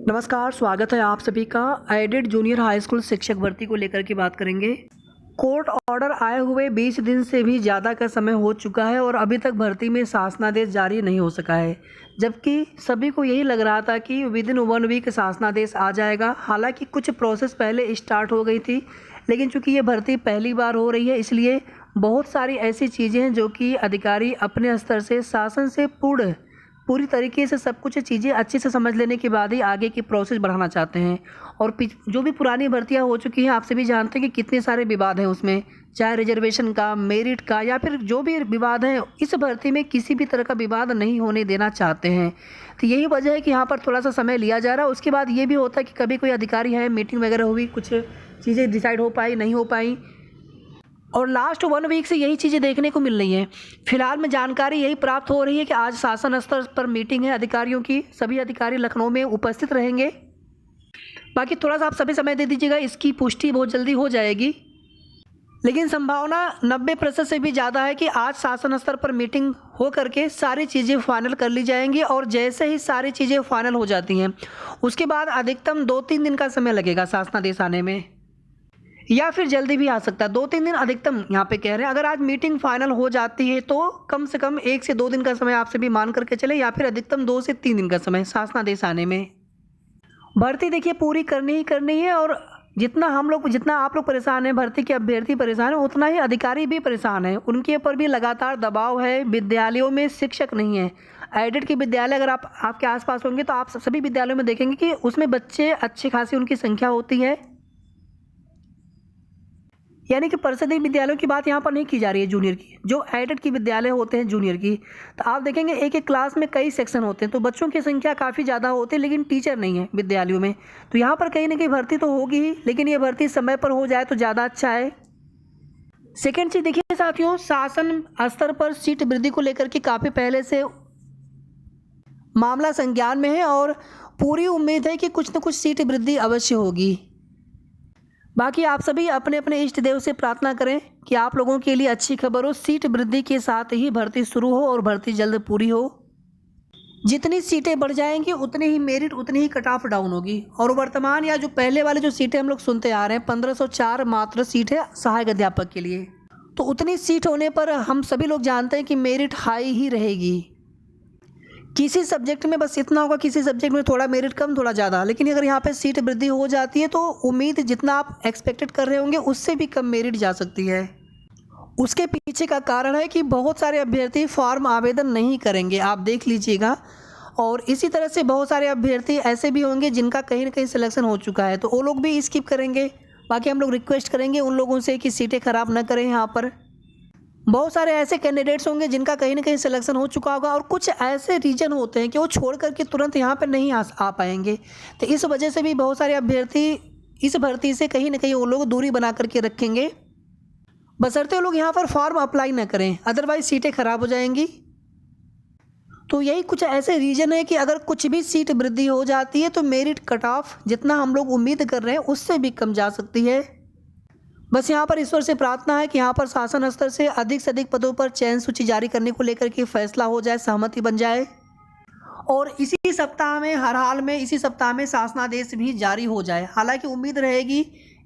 नमस्कार, स्वागत है आप सभी का। एडेड जूनियर हाई स्कूल शिक्षक भर्ती को लेकर के बात करेंगे। कोर्ट ऑर्डर आए हुए 20 दिन से भी ज़्यादा का समय हो चुका है और अभी तक भर्ती में शासनादेश जारी नहीं हो सका है, जबकि सभी को यही लग रहा था कि विद इन 1 वीक शासनादेश आ जाएगा। हालांकि कुछ प्रोसेस पहले स्टार्ट हो गई थी, लेकिन चूंकि ये भर्ती पहली बार हो रही है, इसलिए बहुत सारी ऐसी चीज़ें हैं जो कि अधिकारी अपने स्तर से शासन से पूरी तरीके से सब कुछ चीज़ें अच्छे से समझ लेने के बाद ही आगे की प्रोसेस बढ़ाना चाहते हैं। और जो भी पुरानी भर्तियां हो चुकी हैं, आप सभी जानते हैं कि कितने सारे विवाद हैं उसमें, चाहे रिजर्वेशन का, मेरिट का, या फिर जो भी विवाद है, इस भर्ती में किसी भी तरह का विवाद नहीं होने देना चाहते हैं। तो यही वजह है कि यहाँ पर थोड़ा सा समय लिया जा रहा है। उसके बाद ये भी होता है कि कभी कोई अधिकारी है, मीटिंग वगैरह हुई, कुछ चीज़ें डिसाइड हो पाई, नहीं हो पाई, और लास्ट 1 वीक से यही चीज़ें देखने को मिल रही हैं। फिलहाल में जानकारी यही प्राप्त हो रही है कि आज शासन स्तर पर मीटिंग है अधिकारियों की, सभी अधिकारी लखनऊ में उपस्थित रहेंगे। बाकी थोड़ा सा आप सभी समय दे दीजिएगा, इसकी पुष्टि बहुत जल्दी हो जाएगी। लेकिन संभावना 90% से भी ज़्यादा है कि आज शासन स्तर पर मीटिंग हो करके सारी चीज़ें फाइनल कर ली जाएंगी। और जैसे ही सारी चीज़ें फाइनल हो जाती हैं, उसके बाद अधिकतम 2-3 दिन का समय लगेगा शासनादेश आने में, या फिर जल्दी भी आ सकता है। 2-3 दिन अधिकतम यहाँ पे कह रहे हैं। अगर आज मीटिंग फाइनल हो जाती है तो कम से कम 1 से 2 दिन का समय आपसे भी मान करके चले, या फिर अधिकतम 2 से 3 दिन का समय शासनादेश आने में। भर्ती देखिए पूरी करनी ही करनी है, और जितना आप लोग परेशान हैं, भर्ती के अभ्यर्थी परेशान हैं, उतना ही अधिकारी भी परेशान हैं। उनके ऊपर भी लगातार दबाव है। विद्यालयों में शिक्षक नहीं है। एडेड के विद्यालय अगर आपके आसपास होंगे तो आप सभी विद्यालयों में देखेंगे कि उसमें बच्चे अच्छी खासी उनकी संख्या होती है, यानी कि परिषदीय विद्यालयों की बात यहाँ पर नहीं की जा रही है जूनियर की। जो एडेड की विद्यालय होते हैं जूनियर की, तो आप देखेंगे एक एक क्लास में कई सेक्शन होते हैं, तो बच्चों की संख्या काफ़ी ज़्यादा होती है, लेकिन टीचर नहीं है विद्यालयों में। तो यहाँ पर कहीं ना कहीं भर्ती तो होगी ही, लेकिन ये भर्ती समय पर हो जाए तो ज़्यादा अच्छा है। सेकेंड चीज़ देखिए साथियों, शासन स्तर पर सीट वृद्धि को लेकर के काफ़ी पहले से मामला संज्ञान में है, और पूरी उम्मीद है कि कुछ न कुछ सीट वृद्धि अवश्य होगी। बाकी आप सभी अपने अपने इष्ट देव से प्रार्थना करें कि आप लोगों के लिए अच्छी खबर हो। सीट वृद्धि के साथ ही भर्ती शुरू हो और भर्ती जल्द पूरी हो। जितनी सीटें बढ़ जाएंगी उतनी ही मेरिट, उतनी ही कट ऑफ डाउन होगी। और वर्तमान या जो पहले वाले जो सीटें हम लोग सुनते आ रहे हैं, 1504 मात्र सीट है सहायक अध्यापक के लिए, तो उतनी सीट होने पर हम सभी लोग जानते हैं कि मेरिट हाई ही रहेगी। किसी सब्जेक्ट में बस इतना होगा, किसी सब्जेक्ट में थोड़ा मेरिट कम, थोड़ा ज़्यादा, लेकिन अगर यहाँ पे सीट वृद्धि हो जाती है तो उम्मीद जितना आप एक्सपेक्टेड कर रहे होंगे उससे भी कम मेरिट जा सकती है। उसके पीछे का कारण है कि बहुत सारे अभ्यर्थी फॉर्म आवेदन नहीं करेंगे, आप देख लीजिएगा। और इसी तरह से बहुत सारे अभ्यर्थी ऐसे भी होंगे जिनका कहीं ना कहीं सिलेक्शन हो चुका है, तो वो लोग भी स्किप करेंगे। बाकी हम लोग रिक्वेस्ट करेंगे उन लोगों से कि सीटें खराब न करें। यहाँ पर बहुत सारे ऐसे कैंडिडेट्स होंगे जिनका कहीं ना कहीं सिलेक्शन हो चुका होगा, और कुछ ऐसे रीजन होते हैं कि वो छोड़ करके तुरंत यहाँ पर नहीं आ पाएंगे। तो इस वजह से भी बहुत सारे अभ्यर्थी इस भर्ती से कहीं ना कहीं वो लोग दूरी बना करके रखेंगे, बशर्ते वो लोग यहाँ पर फॉर्म अप्लाई ना करें, अदरवाइज सीटें खराब हो जाएंगी। तो यही कुछ ऐसे रीजन है कि अगर कुछ भी सीट वृद्धि हो जाती है तो मेरिट कट ऑफ जितना हम लोग उम्मीद कर रहे हैं उससे भी कम जा सकती है। बस यहाँ पर ईश्वर से प्रार्थना है कि यहाँ पर शासन स्तर से अधिक पदों पर चयन सूची जारी करने को लेकर के फैसला हो जाए, सहमति बन जाए, और इसी सप्ताह में, हर हाल में इसी सप्ताह में शासनादेश भी जारी हो जाए। हालांकि उम्मीद रहेगी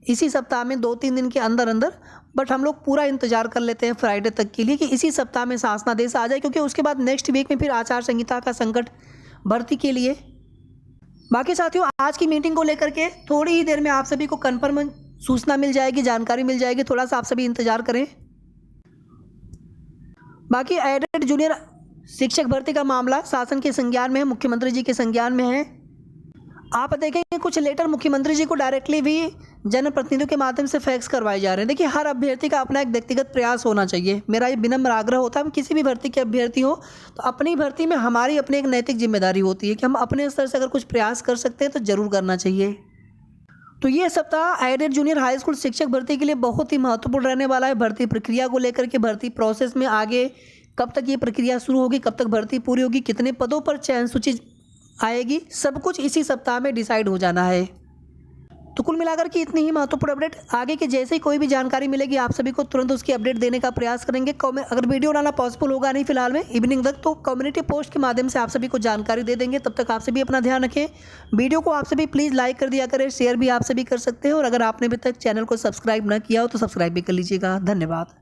इसी सप्ताह में 2-3 दिन के अंदर अंदर, बट हम लोग पूरा इंतजार कर लेते हैं फ्राइडे तक के लिए कि इसी सप्ताह में शासनादेश आ जाए, क्योंकि उसके बाद नेक्स्ट वीक में फिर आचार संहिता का संकट भर्ती के लिए। बाकी साथियों, आज की मीटिंग को लेकर के थोड़ी ही देर में आप सभी को कन्फर्म सूचना मिल जाएगी, जानकारी मिल जाएगी। थोड़ा सा आप सभी इंतजार करें। बाकी एडेड जूनियर शिक्षक भर्ती का मामला शासन के संज्ञान में है, मुख्यमंत्री जी के संज्ञान में है। आप देखेंगे कुछ लेटर मुख्यमंत्री जी को डायरेक्टली भी जनप्रतिनिधियों के माध्यम से फैक्स करवाए जा रहे हैं। देखिए, हर अभ्यर्थी का अपना एक व्यक्तिगत प्रयास होना चाहिए। मेरा ये विनम्र आग्रह होता है, हम किसी भी भर्ती के अभ्यर्थी हो तो अपनी भर्ती में हमारी अपनी एक नैतिक जिम्मेदारी होती है कि हम अपने स्तर से अगर कुछ प्रयास कर सकते हैं तो ज़रूर करना चाहिए। तो ये सप्ताह एडेड जूनियर हाई स्कूल शिक्षक भर्ती के लिए बहुत ही महत्वपूर्ण रहने वाला है। भर्ती प्रक्रिया को लेकर के, भर्ती प्रोसेस में आगे कब तक ये प्रक्रिया शुरू होगी, कब तक भर्ती पूरी होगी, कितने पदों पर चयन सूची आएगी, सब कुछ इसी सप्ताह में डिसाइड हो जाना है। तो कुल मिलाकर के इतनी ही महत्वपूर्ण अपडेट। आगे की जैसे ही कोई भी जानकारी मिलेगी आप सभी को तुरंत उसकी अपडेट देने का प्रयास करेंगे। अगर वीडियो डालना पॉसिबल होगा नहीं फिलहाल में इवनिंग तक, तो कम्युनिटी पोस्ट के माध्यम से आप सभी को जानकारी दे देंगे। तब तक आप सभी अपना ध्यान रखें। वीडियो को आप सभी प्लीज़ लाइक कर दिया करें, शेयर भी आप सभी कर सकते हैं। और अगर आपने अभी तक चैनल को सब्सक्राइब न किया हो तो सब्सक्राइब भी कर लीजिएगा। धन्यवाद।